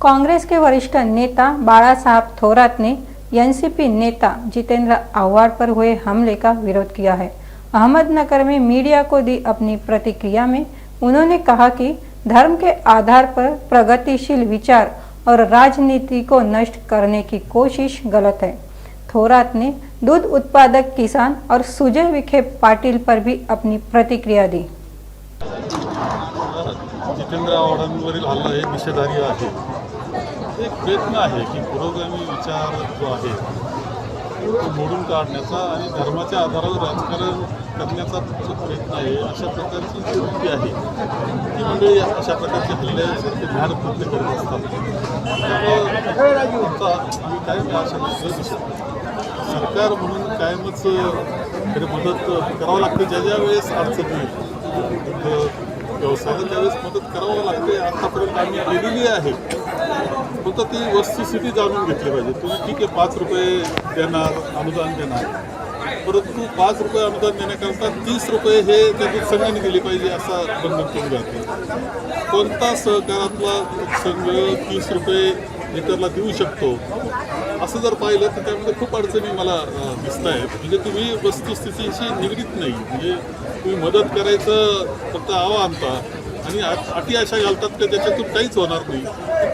कांग्रेस के वरिष्ठ नेता बाळासाहेब थोरात ने एनसीपी नेता जितेंद्र आव्हाड पर हुए हमले का विरोध किया है। अहमदनगर में मीडिया को दी अपनी प्रतिक्रिया में उन्होंने कहा कि धर्म के आधार पर प्रगतिशील विचार और राजनीति को नष्ट करने की कोशिश गलत है। थोरात ने दूध उत्पादक किसान और सुजय विखे पाटिल पर भी अपनी प्रतिक्रिया दी। जितेंद्र आव्हाडांवरील हल्ला हे निषेधार्ह आहे। एक प्रयत्न आहे की पुरोगामी विचार जो आहे तो मोडून काढण्याचा आणि धर्माच्या आधारावर राजकारण करण्याचा जो प्रयत्न आहे, अशा प्रकारची जी वृत्ती आहे ती मंडळी अशा प्रकारचे हल्ल्यासारखे ध्यान कृत्य करत असतात। त्यामुळे आम्ही कायम अशा दिसत सरकार म्हणून कायमच मदत करावं लागते। ज्या वेळेस अडचण येईल व्यवसायाला त्यावेळेस मदत करावं लागते। आतापर्यंत आम्ही केलेली आहे, फक्त ती वस्तुस्थिती जाणून घेतली पाहिजे। तुम्ही ठीक आहे 5 रुपये देणार, अनुदान देणार, परंतु 5 रुपये अनुदान देण्याकरता 30 रुपये हे त्यातून संघाने दिले पाहिजे असा बंधन केलं जाते। कोणता सहकारातला संघ 30 रुपये लिटरला देऊ शकतो असं जर पाहिलं तर त्यामध्ये खूप अडचणी मला दिसत आहेत। म्हणजे तुम्ही वस्तुस्थितीशी निगडीत नाही, म्हणजे तुम्ही मदत करायचं फक्त आवा आणता आणि अटी अशा घालतात की त्याच्यातून काहीच होणार नाही।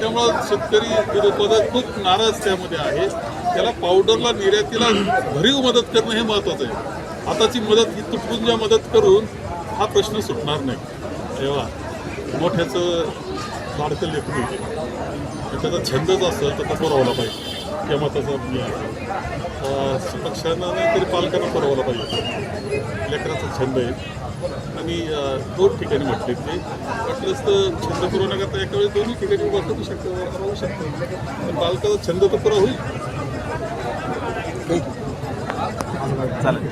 त्यामुळं शेतकरी उत्पादक खूप नाराज त्यामध्ये आहे। त्याला पावडरला निर्यातीला भरीव मदत करणं हे महत्त्वाचं आहे। आताची मदत ही तुटपुंजा मदत करून हा प्रश्न सुटणार नाही। तेव्हा मोठ्याचं लाडकं लेकरू त्याचा छंदच असेल तर तो पुरवला पाहिजे। या मताचा मी आहे पक्षांना नाही तरी पालकांना पुरवला पाहिजे। लेकराचा छंद आहे आणि 2 ठिकाणी म्हटले ते वाटलंच तर छंद पुरवण्याकरता एका वेळेस 2ही ठिकाणी उभा करू शकतो, राहू शकतो, पण पालकाचा छंद तर पुरा होईल। चालेल।